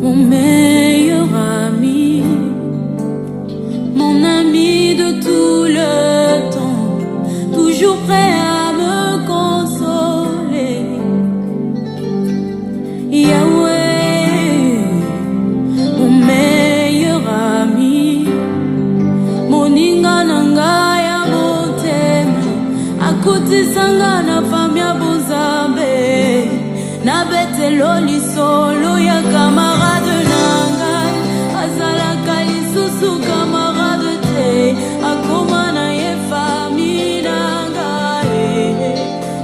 mon meilleur ami, mon ami de tout le temps, toujours prêt à me consoler. Yahweh, mon meilleur ami, moninga nanga ya motema, akuti sanga na famia bozambe, na betelo lisolo ya camarade nanga, azala kalisusu camarade te, akoma na ye famille nanga,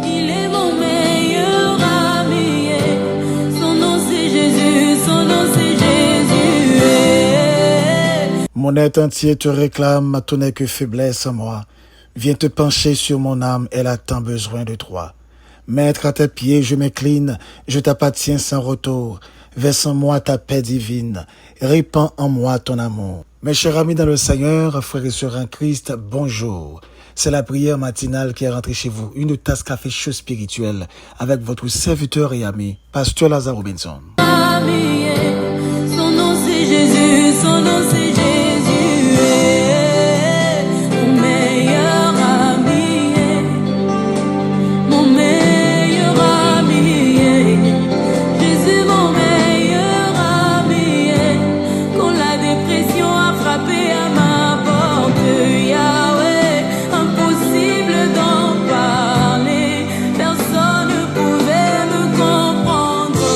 il est mon meilleur ami, son nom c'est Jésus, son nom c'est Jésus. Mon être entier te réclame, ton n'est que faiblesse en moi. Viens te pencher sur mon âme, elle a tant besoin de toi. Maître, à tes pieds, je m'incline, je t'appartiens sans retour. Verse en moi ta paix divine, répands en moi ton amour. Mes chers amis dans le Seigneur, frères et sœurs en Christ, bonjour. C'est la prière matinale qui est rentrée chez vous, une tasse café chaud spirituel, avec votre serviteur et ami, Pasteur Lazare Robinson. Ami, son nom c'est Jésus, son nom c'est Jésus. Mon meilleur ami, mon meilleur ami, Jésus mon meilleur ami. Quand la dépression a frappé à ma porte, Yahweh, impossible d'en parler, personne ne pouvait me comprendre.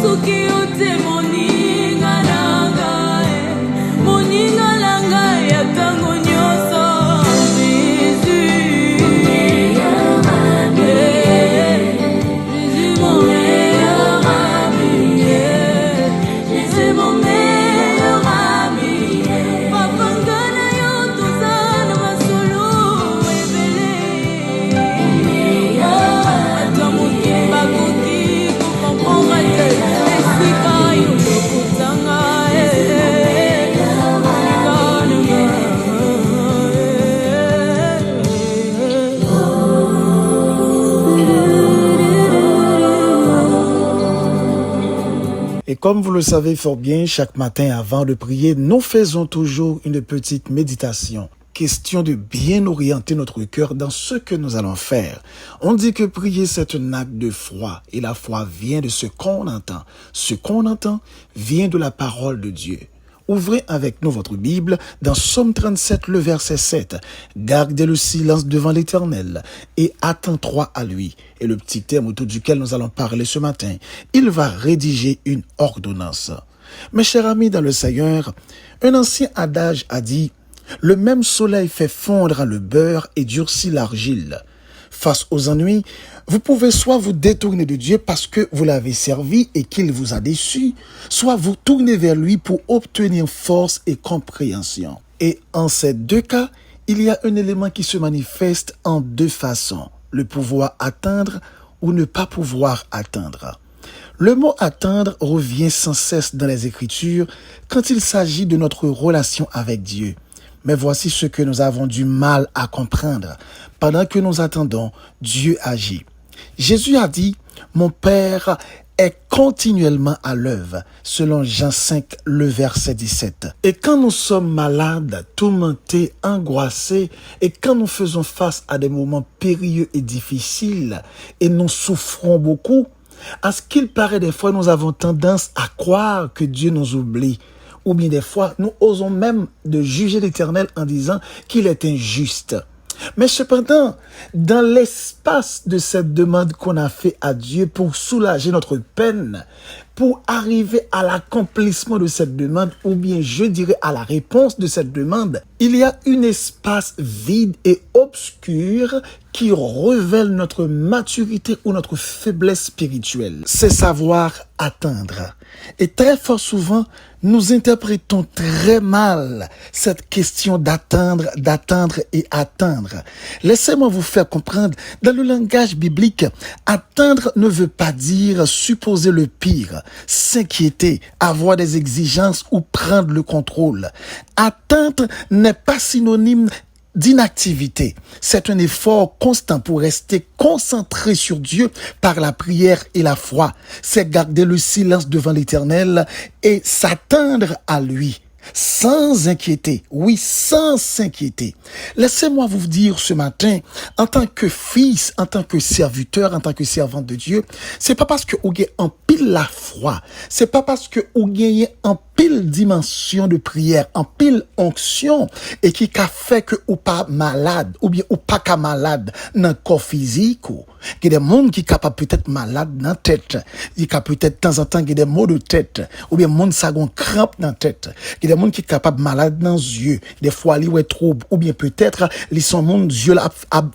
Suki ute moninga nanga, moninga langa ya tango nyoso, Jésus, Jésus mon meilleur ami, Jésus mon meilleur ami. Papa ngana yo tozana masolo ebele, ata moke bakoki kukomprendre te, esika yo lokutanga, Et comme vous le savez fort bien, chaque matin avant de prier, nous faisons toujours une petite méditation. Question de bien orienter notre cœur dans ce que nous allons faire. On dit que prier, c'est un acte de foi. Et la foi vient de ce qu'on entend. Ce qu'on entend vient de la parole de Dieu. Ouvrez avec nous votre Bible dans Psaume 37, le verset 7. Gardez le silence devant l'Éternel et attends-toi à lui. Et le petit thème autour duquel nous allons parler ce matin, il va rédiger une ordonnance. Mes chers amis dans le Seigneur, un ancien adage a dit « Le même soleil fait fondre le beurre et durcit l'argile ». Face aux ennuis, vous pouvez soit vous détourner de Dieu parce que vous l'avez servi et qu'il vous a déçu, soit vous tourner vers lui pour obtenir force et compréhension. Et en ces deux cas, il y a un élément qui se manifeste en deux façons, le pouvoir atteindre ou ne pas pouvoir atteindre. Le mot attendre revient sans cesse dans les Écritures quand il s'agit de notre relation avec Dieu. Mais voici ce que nous avons du mal à comprendre. Pendant que nous attendons, Dieu agit. Jésus a dit, « Mon Père est continuellement à l'œuvre », selon Jean 5, le verset 17. Et quand nous sommes malades, tourmentés, angoissés, et quand nous faisons face à des moments périlleux et difficiles, et nous souffrons beaucoup, à ce qu'il paraît des fois, nous avons tendance à croire que Dieu nous oublie. Ou bien des fois, nous osons même de juger l'Éternel en disant qu'il est injuste. Mais cependant, dans l'espace de cette demande qu'on a fait à Dieu pour soulager notre peine, pour arriver à l'accomplissement de cette demande, ou bien je dirais à la réponse de cette demande, il y a un espace vide et obscur qui révèle notre maturité ou notre faiblesse spirituelle. C'est savoir attendre. Et très fort souvent, nous interprétons très mal cette question d'attendre et attendre. Laissez-moi vous faire comprendre, dans le langage biblique, attendre ne veut pas dire supposer le pire, s'inquiéter, avoir des exigences ou prendre le contrôle. Attendre n'est pas synonyme d'inactivité. C'est un effort constant pour rester concentré sur Dieu par la prière et la foi. C'est garder le silence devant l'Éternel et s'attendre à lui. Sans inquiéter, oui, sans s'inquiéter. Laissez-moi vous dire ce matin, en tant que fils, en tant que serviteur, en tant que servante de Dieu, c'est pas parce que vous avez en pile la foi, c'est pas parce que vous gagnez en pile dimension de prière, en pile onction, et qui a fait que ou pas malade, ou bien ou pas qu'à malade dans le corps physique, ou il y a des gens qui sont capables peut-être malade dans la tête, il y a peut-être de temps en temps il y a des maux de tête, ou bien monde ça gon crampe dans la tête, il y a des gens qui sont capables malade dans les yeux, des fois ils ont trouble, ou bien peut-être ils sont monde yeux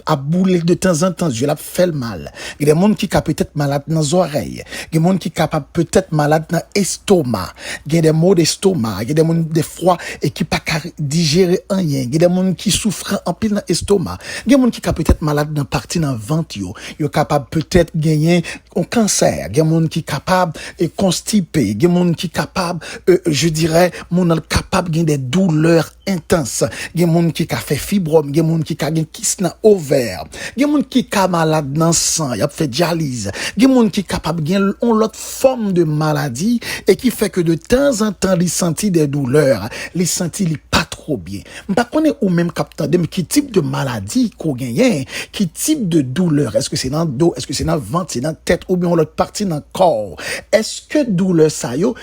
à bouler de temps en temps, yeux là fait le mal. Il y a des gens qui sont peut-être malade dans les oreilles, il y a des gens qui sont capables peut-être malade dans l'estomac, il y a des maux d'estomac, il y a des gens des fois et qui pas digérer rien, il y a des gens qui souffrent en pile dans l'estomac, il y a des gens qui sont peut-être malade dans partie dans ventre yo, yo capable peut-être gagner un cancer, il y a des gens qui capable et constipé, il y a des gens qui capable je dirais mon capable gagner des douleurs intenses, il y a des gens qui a fait fibrome, il y a des gens qui a gagné kyste dans ovaire, il y a des gens qui a malade dans sang, il a fait dialyse, il y a des gens qui capable gagner une autre forme de maladie et qui fait que de temps en temps les sentit des douleurs, les sentit les pas trop bien. M'pas connaît ou même captant de qui type de maladie qu'on gagne, qui type de douleur, est-ce que c'est dans le dos, est-ce que c'est dans le ventre, c'est dans la tête ou bien l'autre partie dans le corps. Est-ce que douleur ça yo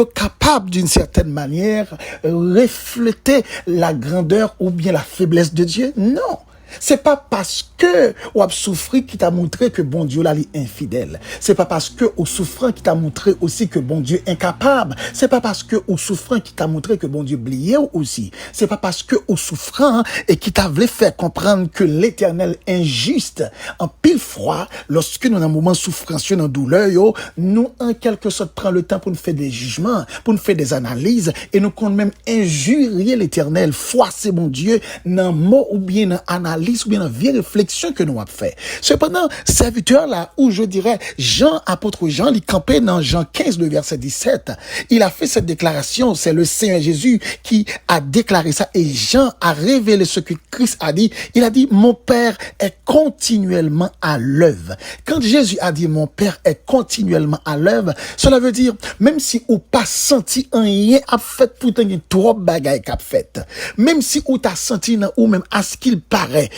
capable d'une certaine manière refléter la grandeur ou bien la faiblesse de Dieu? Non. C'est pas parce que ou a souffri qui t'a montré que bon Dieu là est infidèle. C'est pas parce que au souffrant qui t'a montré aussi que bon Dieu est incapable. C'est pas parce que au souffrant qui t'a montré que bon Dieu oublié aussi. C'est pas parce que au souffrant et qui t'a voulu faire comprendre que l'Éternel injuste en pile froid lorsque nous dans un moment souffrance dans douleur yo, nous en quelque sorte prend le temps pour nous faire des jugements, pour nous faire des analyses et nous compte même injurier l'Éternel, froisser bon Dieu dans mot ou bien dans analyse ou bien dans vieille réflexion que nous avons fait. Cependant, serviteur là où je dirais Jean, apôtre Jean, il campait dans Jean 15, le verset 17. Il a fait cette déclaration, c'est le Seigneur Jésus qui a déclaré ça et Jean a révélé ce que Christ a dit. Il a dit, mon Père est continuellement à l'œuvre. Quand Jésus a dit, mon Père est continuellement à l'œuvre, cela veut dire, même si ou pas senti un rien a fait pour t'en trop bagaille qu'a fait, même si ou t'as senti ou même à ce qu'il paraît,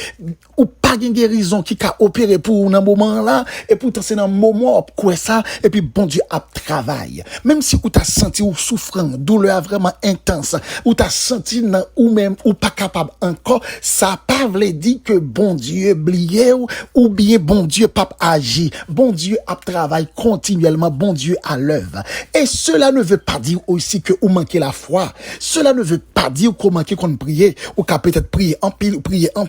ou pas une guérison qui a opéré pour un moment là, et pourtant c'est un moment quoi ça, et puis bon Dieu a travaillé. Même si ou t'as senti ou souffrant, douleur vraiment intense, ou t'as senti ou même ou pas capable encore, ça pas veut dire que bon Dieu oublié ou bien bon Dieu pas agi. Bon Dieu a travaillé continuellement, bon Dieu à l'œuvre. Et cela ne veut pas dire aussi que vous manquez la foi. Cela ne veut pas dire qu'on manquez qu'on prie, ou qu'à peut-être prier en pile, prier en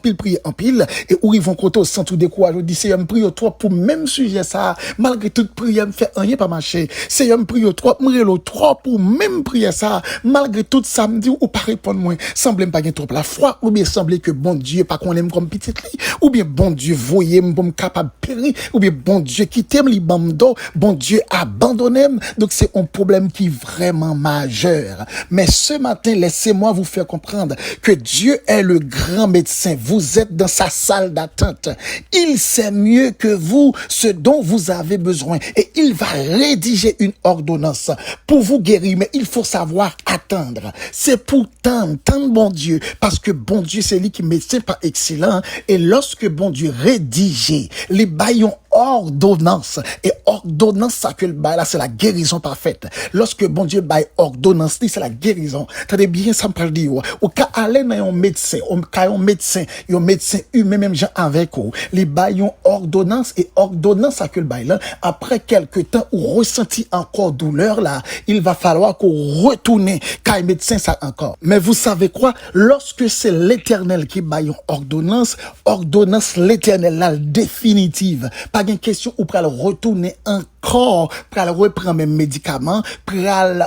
pile, et où ils vont côté sans tout découragé, dit c'est un prier trop pour même sujet ça, malgré toute prière me fait rien pas marcher. C'est un prier trop, m'relo trop pour même prier ça, malgré tout ça me dit ou pas répondre moi, semble pas trop la foi ou bien semble que bon Dieu pas qu'on aime comme petite li, ou bien bon Dieu voyez me capable périr, ou bien bon Dieu qui t'aime li bamdo, bon Dieu abandonne. Donc c'est un problème qui est vraiment majeur. Mais ce matin, laissez-moi vous faire comprendre que Dieu est le grand médecin. Vous êtes dans sa salle d'attente. Il sait mieux que vous ce dont vous avez besoin et il va rédiger une ordonnance pour vous guérir. Mais il faut savoir attendre. C'est pour tendre bon Dieu, parce que bon Dieu c'est lui qui est médecin par excellent. Et lorsque bon Dieu rédige les baillons ordonnance, et ordonnance ça que le bail là c'est la guérison parfaite. Lorsque bon Dieu baille ordonnance c'est la guérison. Tenez bien ça me parle dire au cas aller dans un médecin, un médecin humain même gens avec vous, les baillons ordonnance et ordonnance ça que le bail là après quelque temps ou ressenti encore douleur là, il va falloir qu'on retourne car médecin ça encore. Mais vous savez quoi, lorsque c'est l'Éternel qui baille ordonnance l'Éternel la définitive. Pas une question ou pour retourner encore, pour reprendre même médicaments, pour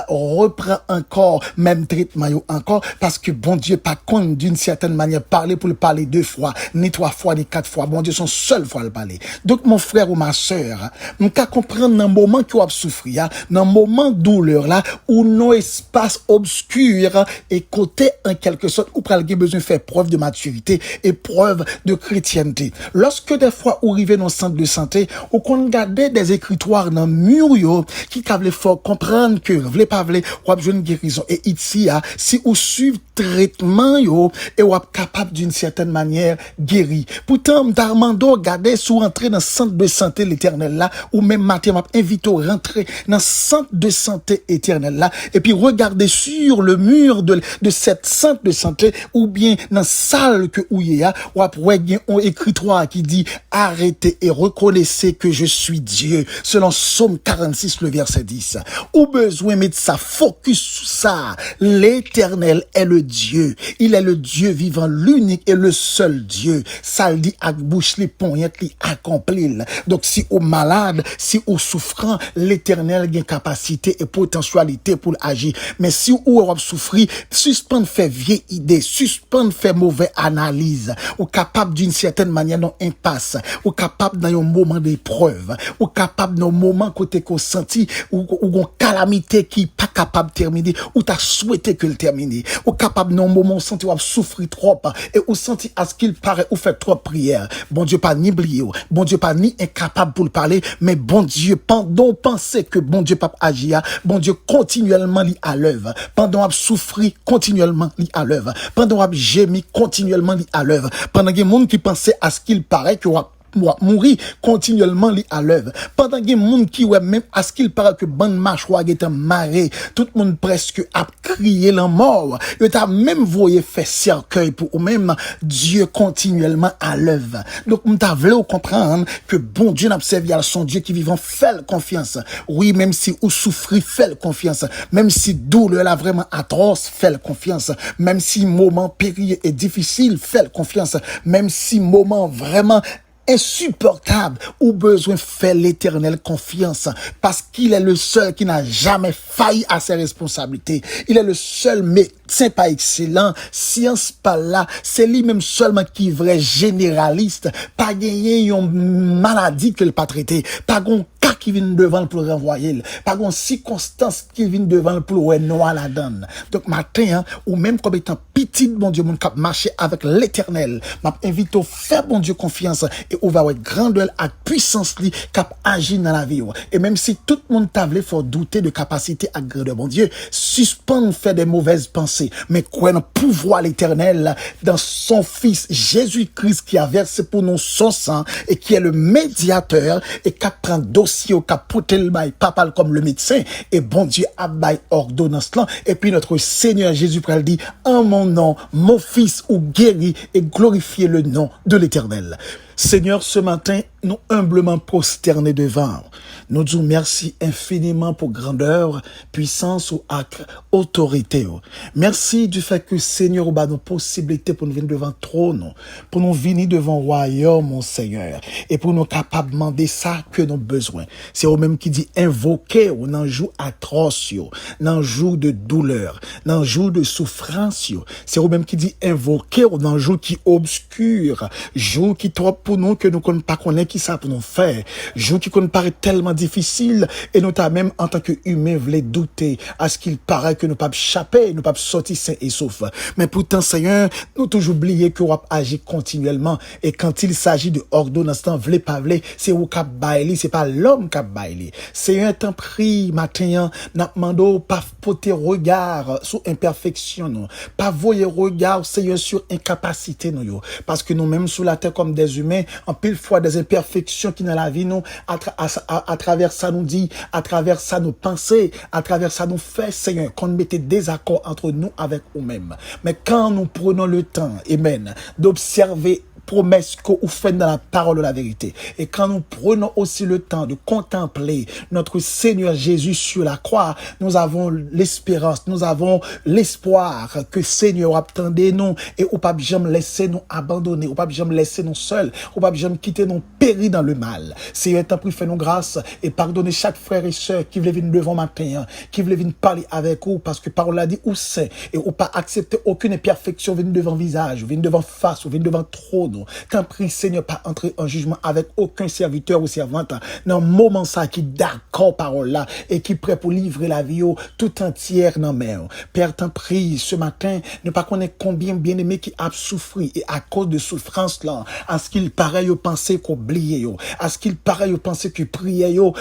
reprendre encore même traitement encore, parce que bon Dieu pas compte d'une certaine manière parler pour le parler deux fois, ni 3 fois, ni 4 fois. Bon Dieu, son seul fois le parler. Donc, mon frère ou ma sœur, nous qu'à comprendre dans le moment que vous avez souffert, dans le moment de douleur là, où nos espaces obscurs et côté en quelque sorte, où pral besoin de faire preuve de maturité et preuve de chrétienté. Lorsque des fois, vous arrivez dans le centre de santé, ou qu'on regarde des écritoires dans le mur, qui veulent fort comprendre que, vous pas ou avez une guérison. Et ici, si vous suivez traitement, et vous êtes capable d'une certaine manière guérir. Pourtant, m'tarmando, regardez, sous rentrer dans le centre de santé l'éternel là, ou même matin, m'a invité à rentrer dans le centre de santé éternel là, et puis regardez sur le mur de cette centre de santé, ou bien dans la salle que où il y a, ou après, il y a un écritoire qui dit, arrêtez et reconnaissez que je suis Dieu, selon Psaume 46, le verset 10. Ou besoin de mettre sa focus sur ça. L'éternel est le Dieu. Il est le Dieu vivant, l'unique et le seul Dieu. Ça le dit à bouche les poignets qui accomplit. Donc, si au malade, si au souffrant, l'éternel a une capacité et potentialité pour agir. Mais si ou souffrir, suspend fait vieille idée, suspend fait mauvaise analyse, ou capable d'une certaine manière dans impasse, ou capable dans un moment d'épreuve, ou capable dans un moment côté qu'on senti, ou une calamité qui pas capable de terminer, ou t'as souhaité que le termine, ou capable dans un moment où senti ou souffrir trop, et ou senti à ce qu'il paraît ou fait trop prière. Bon Dieu pas ni oublié, bon Dieu pas ni incapable pour le parler, mais bon Dieu, pendant penser que bon Dieu pas agir, bon Dieu continuellement li à l'œuvre, pendant a souffrir continuellement li à l'œuvre, pendant a gémi continuellement li à l'œuvre, pendant que monde qui pensait à ce qu'il paraît que mourir continuellement li à l'œuvre. Pendant que monde qui ouais même à ce qu'il paraît que bonne mâchoire était marée, tout le monde presque a crié la mort. Il t'a même voyé faire cercueil pour ou même Dieu continuellement à l'œuvre. Donc on t'a voulu comprendre que bon Dieu n'a servi à son Dieu qui vivant fait confiance. Oui, même si ou souffrir fait confiance, même si douleur là vraiment atroce fait confiance, même si moment périlleux et difficile fait confiance, même si moment vraiment insupportable ou besoin faire l'éternel confiance parce qu'il est le seul qui n'a jamais failli à ses responsabilités. Il est le seul médecin pas excellent, science pas là, c'est lui-même seulement qui est vrai généraliste, pas gagner une maladie que le pas traité, pas gon cas qui vient devant pour le renvoyer, pas gon circonstance qui vient devant pour le noir la donne. Donc matin ou même comme étant petit bon Dieu mon cap marcher avec l'éternel, m'a invité à faire bon Dieu confiance et on va avoir grandeur à puissance li cap agir dans la vie. Et même si tout le monde t'a voulu faut douter de capacité à grandeur bon Dieu, suspend faire des mauvaises pensées, mais quoi dans pouvoir l'éternel dans son fils Jésus-Christ qui a versé pour nous son sang et qui est le médiateur et qui prend dossier au cap porter le bail papa comme le médecin et bon Dieu a bail ordonnance là et puis notre Seigneur Jésus pral dit en mon nom mon fils ou guéri et glorifier le nom de l'éternel. Seigneur, ce matin, nous humblement prosternés devant. Nous disons merci infiniment pour grandeur, puissance ou autorité. Merci du fait que Seigneur, bah, nos possibilités pour nous venir devant trône, pour nous venir devant royaume, mon Seigneur, et pour nous capables de demander ça que nous avons besoin. C'est au même qui dit invoquer ou dans jour atroce, dans jour de douleur, dans jour de souffrance. C'est au même qui dit invoquer ou dans jour qui obscur, jour qui trop pour nous que nous ne pas connaître qui ça pour nous faire. Jour qui nous paraît tellement difficile et nous t'as même en tant que humain voulu douter à ce qu'il paraît que nous pas échapper, nous pas sortir sain et sauf. Mais pourtant Seigneur, nous toujours oublier que on agit continuellement et quand il s'agit de ordonnance, vle pas vle, c'est ou cap baili, c'est pas l'homme cap baili. Seigneur, t'en prie matin, n'a mando pas porter regard sur imperfection non, pas voyer regard Seigneur sur incapacité nous parce que nous même sous la terre comme des humains en pile fois des imperfections qui dans la vie nous à travers ça nous dit, à travers ça nous penser, à travers ça nous fait Seigneur qu'on mette des accords entre nous avec nous-mêmes. Mais quand nous prenons le temps, amen, d'observer promesse que vous faites dans la parole de la vérité. Et quand nous prenons aussi le temps de contempler notre Seigneur Jésus sur la croix, nous avons l'espérance, nous avons l'espoir que Seigneur attendez nous et ou pas jamais laisser nous abandonner, ou pas jamais laisser nous seuls, ou pas jamais quitter nous périr dans le mal. Seigneur, t'en prie, fais-nous grâce et pardonnez chaque frère et sœur qui veut venir devant matin, qui veut venir parler avec vous parce que parole a dit ou c'est et ou pas accepter aucune imperfection venir devant visage, venir devant face, ou venir devant trône. nous. T'en prie, Seigneur, pas entrer en jugement avec aucun serviteur ou servante dans le moment ça qui d'accord parole là et qui prêt pour livrer la vie tout entière dans mer. Père, t'en prie, ce matin, ne pas connaître combien bien-aimés qui a souffert et à cause de souffrance là, à ce qu'il paraît yo penser qu'oublier yo, à ce qu'il paraît yo penser que prière yo,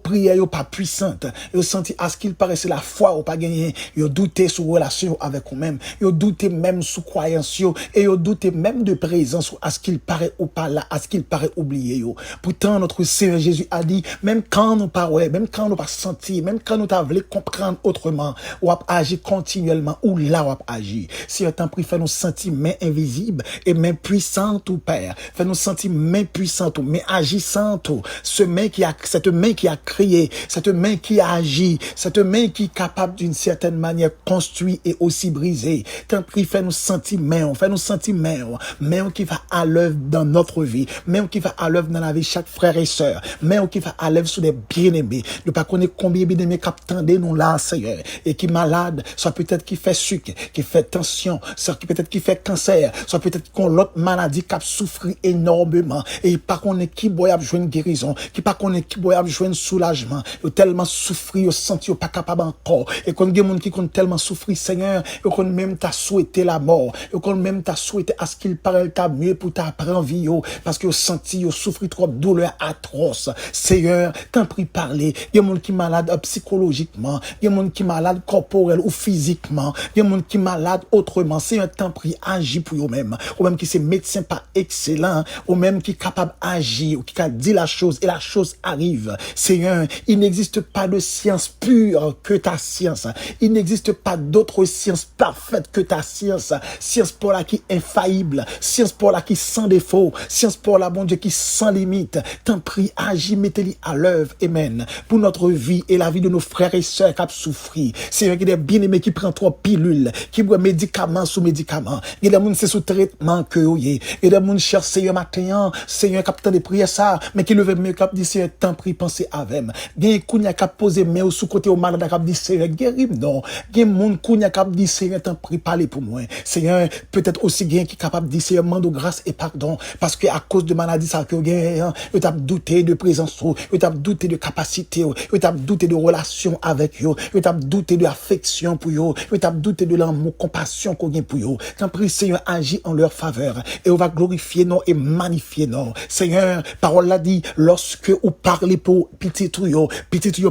prière yo pas puissante, yo senti à ce qu'il paraît c'est la foi ou pas gagner, yo douter sur relation avec vous-même, yo douter même sous croyance yo et yo douter même de présence à ce qu'il paraît ou pas là, à ce qu'il paraît oublier yo. Pourtant notre Seigneur Jésus a dit même quand nous pas ouais, même quand nous pas sentir, même quand nous t'a voulu comprendre autrement, ou agir continuellement ou là ou agir. Si t'en prie fait nous sentir main invisible et main puissante ou Père, fait nous sentir main puissante ou main agissante, ce main qui a cette main qui a créé, cette main qui a agi, cette main qui est capable d'une certaine manière construire et aussi briser. T'en prie fait nous sentir main, fait nous sentir main qui va à l'œuvre dans notre vie, main qui va à l'œuvre dans la vie de chaque frère et sœur, main qui va à l'œuvre sur des bien-aimés. Ne pas connaître combien bien-aimés captendés nous là, Seigneur, et qui malade, soit peut-être qui fait sucre, qui fait tension, soit peut-être qui fait cancer, soit peut-être qu'on l'autre maladie qui a souffert énormément, et pas qu'on est qui boit jouer une guérison, qui pas qu'on est qui boit jouer un soulagement, yo tellement souffrir, yo senti yo pas capable encore, et qu'on gen moun qui qu'on tellement souffrir, Seigneur, yo qu'on même t'a souhaité la mort, yo qu'on même t'a souhaité à ce qu'il paraît t'a mieux pour t'a prendre vie yo, parce que yo senti yo souffrir trop douleur atroce. Seigneur, t'en prie parler, gen moun qui malade psychologiquement, gen moun qui malade corporel ou physiquement, gen moun qui malade autrement. Seigneur, t'en prie agis pour yo même, ou même qui c'est médecin pas excellent, ou même qui capable agir, ou qui a dit la chose et la chose arrive. Seigneur, il n'existe pas de science pure que ta science. Il n'existe pas d'autre science parfaite que ta science. Science pour la qui est infaillible, science pour la qui sans défaut, science pour la bon Dieu qui sans limite. T'en prie, agis, mettez-les à l'œuvre. Amen. Pour notre vie et la vie de nos frères et sœurs qui ont souffert. Seigneur, il y a des bien-aimés qui prennent trop pilules, qui boivent médicaments sous médicaments. Il y a des gens qui sont sous traitement que vous y. Il y a des gens qui cherchent Seigneur matin, Seigneur, capitaine de prière ça, mais qui levé mieux cap dit Seigneur, t'en prie, pensez avec. Il y a kounya qui posé main sous côté au malade qui dit Seigneur, guéris non. Il y a moun kounya qui dit Seigneur, t'en prie, parlez pour moi. Seigneur, peut-être aussi bien qui capable de dire Seigneur, mande grâce et pardon parce que à cause de maladie ça que gagne, vous t'as douté de présence, vous t'as douté de capacité, vous t'as douté de relation avec vous, vous t'as douté de affection pour vous, vous t'as douté de l'amour, compassion qu'on gagne pour vous. T'en prie Seigneur, agis en leur faveur et on va glorifier non et magnifier non. Seigneur, parole l'a dit, lorsque vous parlez pour petit tuyau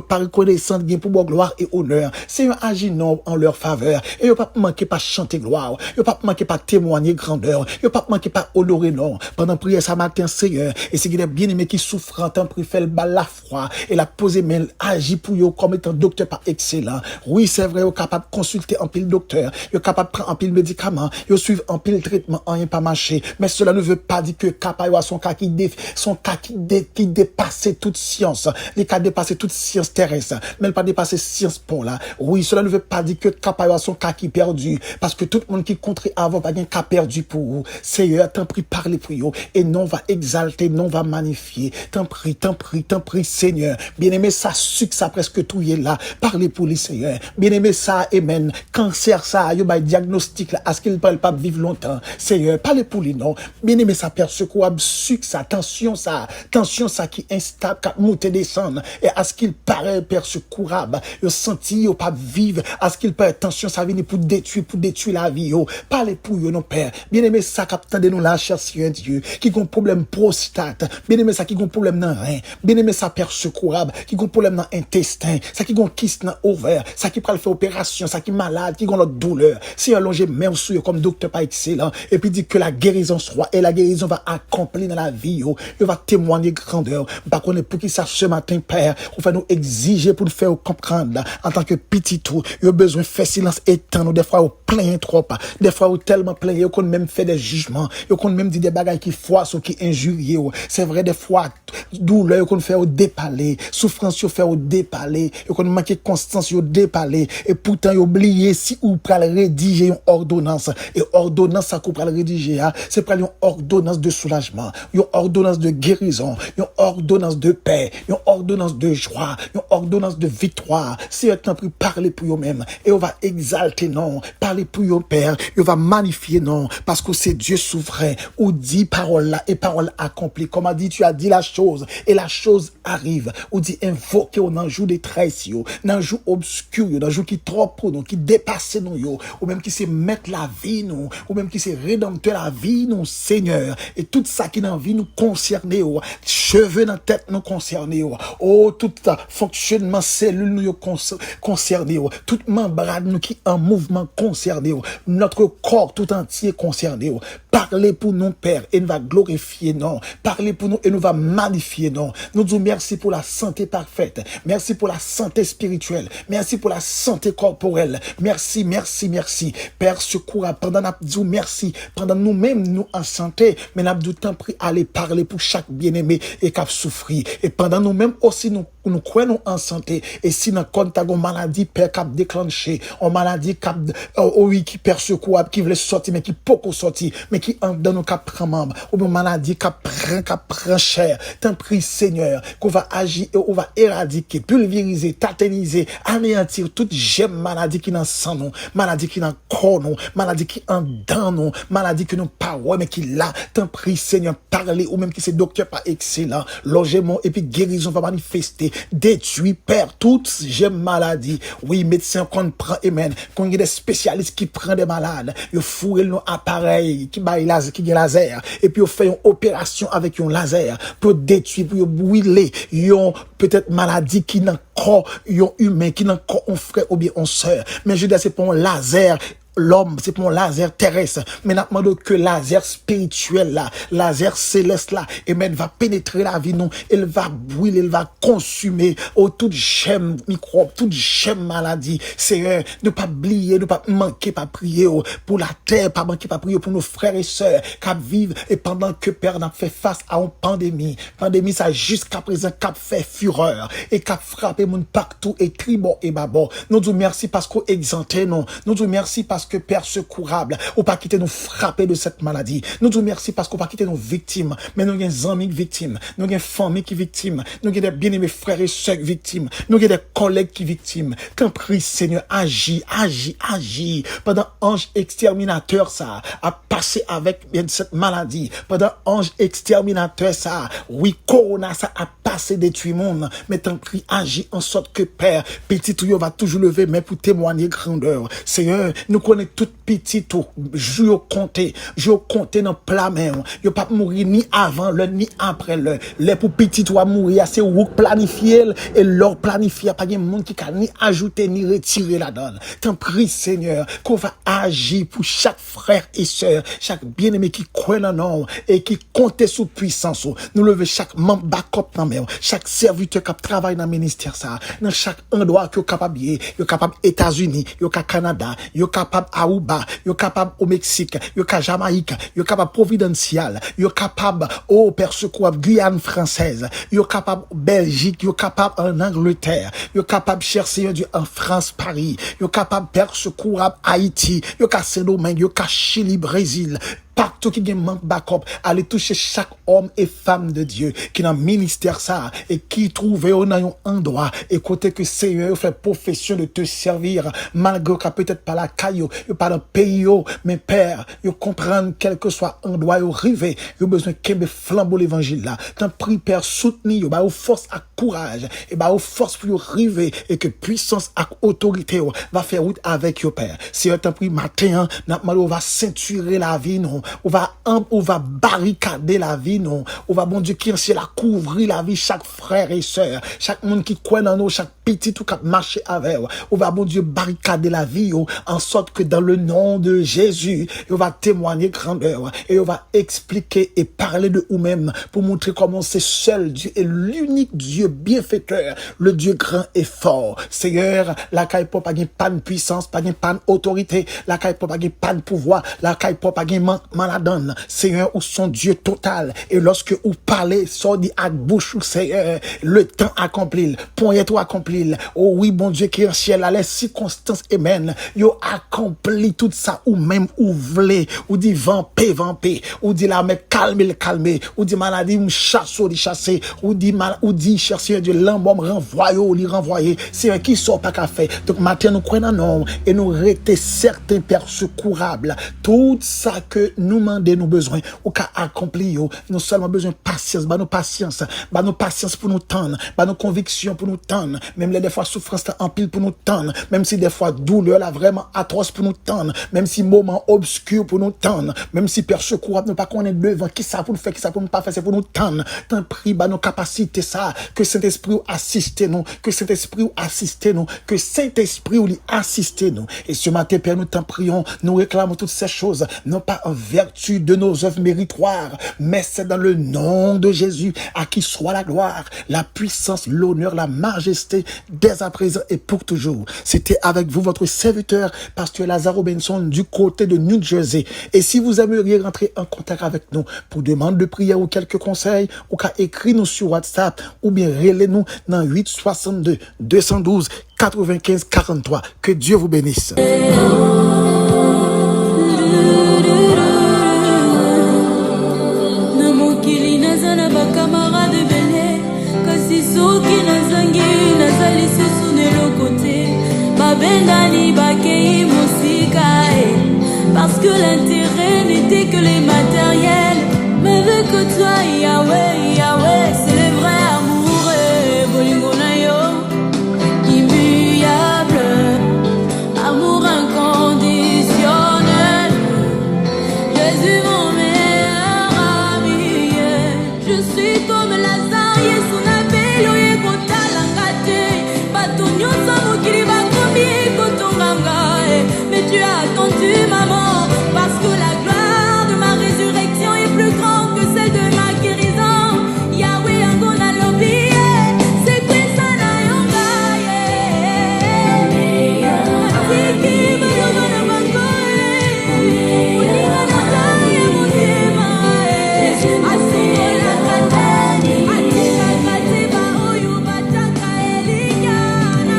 par reconnaissance bien pour gloire et honneur. Seigneur, agis non en leur faveur et vous pas manquer pas chanter gloire, vous pas manquer pas témoigner grandeur, vous pas manquer pas honorer non. Pendant prière ce matin Seigneur, et c'est qu'il y a bien-aimé qui souffrent, t'en prie fait le bal la froid et la poser main, agis pour vous comme étant docteur pas excellent. Oui, c'est vrai, vous capable de consulter en pile docteur, vous capable de prendre en pile médicament, vous suivre en pile traitement, rien pas marché, mais cela ne veut pas dire que capable son cas qui dépasse toute science, les cas dépasser toute science terrestre, mais pas dépasser science pour là. Oui, cela ne veut pas dire que capable son cas qui perdu, parce que tout le monde qui contre avant pas un cas perdu pour vous. Seigneur, t'en prie, parlez pour vous, et non va exalter, non va magnifier. T'en prie, Seigneur. Bien-aimé, ça sucre, ça presque tout est là. Parlez pour lui, Seigneur. Bien-aimé, ça, amen. Cancer, ça, yo, diagnostic, là, à ce qu'il ne parle pas vivre longtemps. Seigneur, parlez pour lui, non. Bien-aimé, ça perd secours, sucre, ça, tension, ça qui est instable, qui monte et descend. Et à ce qu'il paraît persecourable, yo senti, yo pas vivre, à ce qu'il paraît tension, ça vient pour détruire la vie, yo. Parlez pour yo, non, Père. Bien-aimé, ça, captain de nous là, cher Seigneur Dieu, qui ont problème prostate. Bien-aimé, ça, qui ont problème dans rein. Bien-aimé, ça persecourable, qui ont problème dans intestin, ça qui ont kyste dans ovaire, ça qui peut faire opération, ça qui malade, qui ont notre douleur. Si allongé même sous yo comme docteur pas excellent, et puis dit que la guérison soit, et la guérison va accomplir dans la vie, yo va témoigner grandeur. Par contre, pour qui ça ce matin, Père, on va nous exiger pour nous faire comprendre, là, en tant que petit tout, yo besoin de faire silence éternel, des fois, on plaint trop, des fois, on tellement plaint, yo qu'on même fait des jugements, yo qu'on même dit des bagailles qui froissent ou qui injurient, c'est vrai, des fois, douleur, qu'on fait au dépaler, souffrance, yo fait au dépaler, yo qu'on manque constance, yo dépaler, et pourtant, yo oublié si ou pral rédiger une ordonnance, et ordonnance, ça qu'on pral rédiger, c'est pral une ordonnance de soulagement, une ordonnance de guérison, une ordonnance de paix, une ordonnance de joie, une ordonnance de victoire. Si on prie, parler pour vous-même, et on va exalter non, parler pour vous, Père, on va magnifier non, parce que c'est Dieu souverain, matin, ou dit parole là, et parole accomplie. Comme a dit, tu as dit la chose, et la chose arrive. Ou dit invoquer ou nan jour détresse, nan jour obscur, nan jour qui trop pour nous, qui dépasse nous, ou même qui se mettre la vie nous, ou même qui se rédempteur la vie nous, Seigneur. Et tout ça qui dans vie nous concerne, cheveux dans tête nous concerne, oh, tout fonctionnement cellule nous concerné, tout membrane nous qui en mouvement concerné, notre corps tout entier concerné. Parlez pour nous, Père, et nous va glorifier, non. Parlez pour nous et nous va magnifier, non. Nous disons merci pour la santé parfaite. Merci pour la santé spirituelle. Merci pour la santé corporelle. Merci, merci, merci. Père, secours, pendant nous disons merci, pendant nous-mêmes nous en santé, mais nous avons temps pris à aller parler pour chaque bien-aimé et qui a souffert. Et pendant nous-mêmes aussi, nous croyons en santé. Et si nous avons une maladie, Père, qui a déclenché, une maladie qui perd secours, qui veut sortir, mais qui peut pas sortir, mais qui en donne nous cap prend membre, ou une maladie qui prend cher. Tant prie, Seigneur, qu'on va agir et on va éradiquer, pulvériser, taténiser, anéantir toute gemme maladie qui dans sang nous, maladie qui dans corps nous, maladie qui en dans nous, maladie que nous parole, mais qui là. Tant prie, Seigneur, parler, ou même qui c'est docteur pas excellent, logement et puis guérison va manifester, détruit, perd toute gemme maladie. Oui, médecin qu'on prend, amen, qu'on y a des spécialistes qui prennent des malades, ils fourrent nos appareils, qui baillent qui laser, et puis on fait une opération avec un laser pour détruire, pour brûler, yon peut-être maladie qui n'a corps, yon humain, qui n'a corps un frère ou bien un sœur. Mais je dis, c'est pour un laser. L'homme, c'est pour un laser terrestre. Mais n'a demandé que laser spirituel là, laser céleste là, et même va pénétrer la vie, non, elle va brûler, elle va consumer, oh, toute gemme microbe, toute gemme maladie. C'est ne pas oublier, ne pas manquer, pas prier pour la terre, pas manquer, pas prier pour nos frères et sœurs qui vivent, et pendant que Père n'a fait face à une pandémie ça jusqu'à présent qui fait fureur, et qui a frappé moun partout, et tribord et babord. Nous disons merci parce qu'on exempté, non. Nous disons merci parce que Père secourable, ou pas quitter nous frapper de cette maladie. Nous disons merci parce qu'on pas quitter nos victimes, mais nous avons des amis victimes, nous avons des familles qui victimes, nous avons des bien-aimés frères et sœurs victimes, nous avons des collègues qui victimes. Qu'un prie, Seigneur, agis, pendant ange exterminateur ça a passé avec cette maladie, pendant ange exterminateur ça, oui, corona ça a passé détruit monde, mais t'en prie, agis en sorte que Père, petit tout va toujours lever, mais pour témoigner grandeur. Seigneur, nous connaissons tout petit tout, je compter dans plat même, yo pas mourir ni avant le ni après le. Les pour petit toi mourir, c'est ou planifier et leur planifier, pas de monde qui can ni ajouter ni retirer la donne. T'en prie, Seigneur, qu'on va agir pour chaque frère et sœur, chaque bien-aimé qui croit en nous et qui compte sous puissance. Nous lever chaque membre backup dans même, chaque serviteur qui travaille dans le ministère ça, dans chaque endroit qui est capable, yo capable États-Unis, yo Canada, yo capable Aruba, yo capable au Mexique, yo capable Jamaïque, yo capable Providencial, yo capable au Père secours Guyane française, yo capable Belgique, yo capable en Angleterre, yo capable cher Seigneur Dieu en France Paris, yo capable Père secours Haïti, yo capable Saint-Domingue, yo capable Chili Brésil. Partout qui manque backup, aller toucher chaque homme et femme de Dieu qui dans le ministère ça et qui trouve dans un endroit et côté que Seigneur fait profession de te servir malgré que peut-être pas la caillou, pas dans le pays, mais Père, vous comprendre quel que soit endroit où river, vous besoin de flambeau l'évangile là. T'en prie Père soutenir, bah force à courage et bah force pour river et que puissance et autorité va faire route avec vous Père. Seigneur t'en prie matin, on va ceinturer la vie non. On va barricader la vie, non. On va, bon Dieu, qui est la couvrir la vie, chaque frère et sœur, chaque monde qui croit dans nous, chaque petit tout qui marche avec. On va, bon Dieu, barricader la vie, en sorte que dans le nom de Jésus, on va témoigner grandeur, et on va expliquer et parler de nous-mêmes pour montrer comment c'est seul Dieu et l'unique Dieu bienfaiteur, le Dieu grand et fort. Seigneur, la caille pas pas de puissance, pas de autorité, la caille pas pas de pouvoir, la caille pas maladonne, Seigneur, ou son Dieu total. Et lorsque vous parlez, ça dit à bouche, Seigneur, le temps accompli, point tout accompli. Oh oui, bon Dieu qui est en ciel, les circonstances, amen. Yo accompli tout ça, ou même ou vle, ou dit vampé, ou dit la mais calmer, ou dit maladie, ou chasse, ou dit chercher Dieu, l'embaume renvoyer, c'est qui sort pas qu'à faire. Donc maintenant, nous croyons non, et nous restons certains pères secourables. Tout ça que nous demander nos besoins, ou qu'à accomplir, nous seulement besoin de patience, nos patience pour nous tendre, nos convictions pour nous tendre, même les des fois souffrance en pile pour nous tendre, même si des fois douleur là vraiment atroce pour nous tendre, même si moment obscur pour nous tendre, même si Père secours nous pas connaître devant qui ça pour nous faire, qui ça pour nous pas faire, c'est pour nous tendre. Tant prie nos capacités ça, que Saint-Esprit assiste nous, que Saint-Esprit assiste nous, que Saint-Esprit lui assiste nous. Et ce matin, Père, nous t'en prions, nous réclamons toutes ces choses, non pas en vertu de nos œuvres méritoires, mais c'est dans le nom de Jésus, à qui soit la gloire, la puissance, l'honneur, la majesté, dès à présent et pour toujours. C'était avec vous, votre serviteur, Pasteur Lazare Robinson, du côté de New Jersey. Et si vous aimeriez rentrer en contact avec nous pour demande de prière ou quelques conseils, ou qu'à écrire nous sur WhatsApp, ou bien relez-nous dans 862 212 95 43. Que Dieu vous bénisse. Parce que l'intérêt n'était que les matériels, mais vu que toi, Yahweh, Yahweh, c'est le vrai amour, Bolingonayo, immuable, amour inconditionnel, Jésus mon meilleur ami, je suis comme Lazare, son appel, oye kotalangate, batonyo samo kiriba komi kotonganga, mais tu as attendu maman. Parce que la gloire de ma résurrection est plus grande que celle de ma guérison. Yahweh Angona Lobi, c'est qui ça na yonga, c'est qui me yonga na bangoe, unira na kaya mutema, asimo la kate, atika kate ba oyu bataka elika na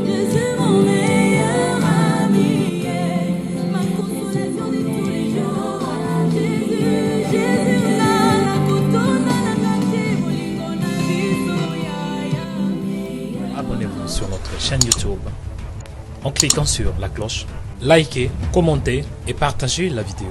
Jésus mon meilleur ami, ma consolation de tous les jours. Jésus, Jésus, nana kutona na kati bolingo na biso ya. Abonnez-vous sur notre chaîne YouTube en cliquant sur la cloche, likez, commentez et partagez la vidéo.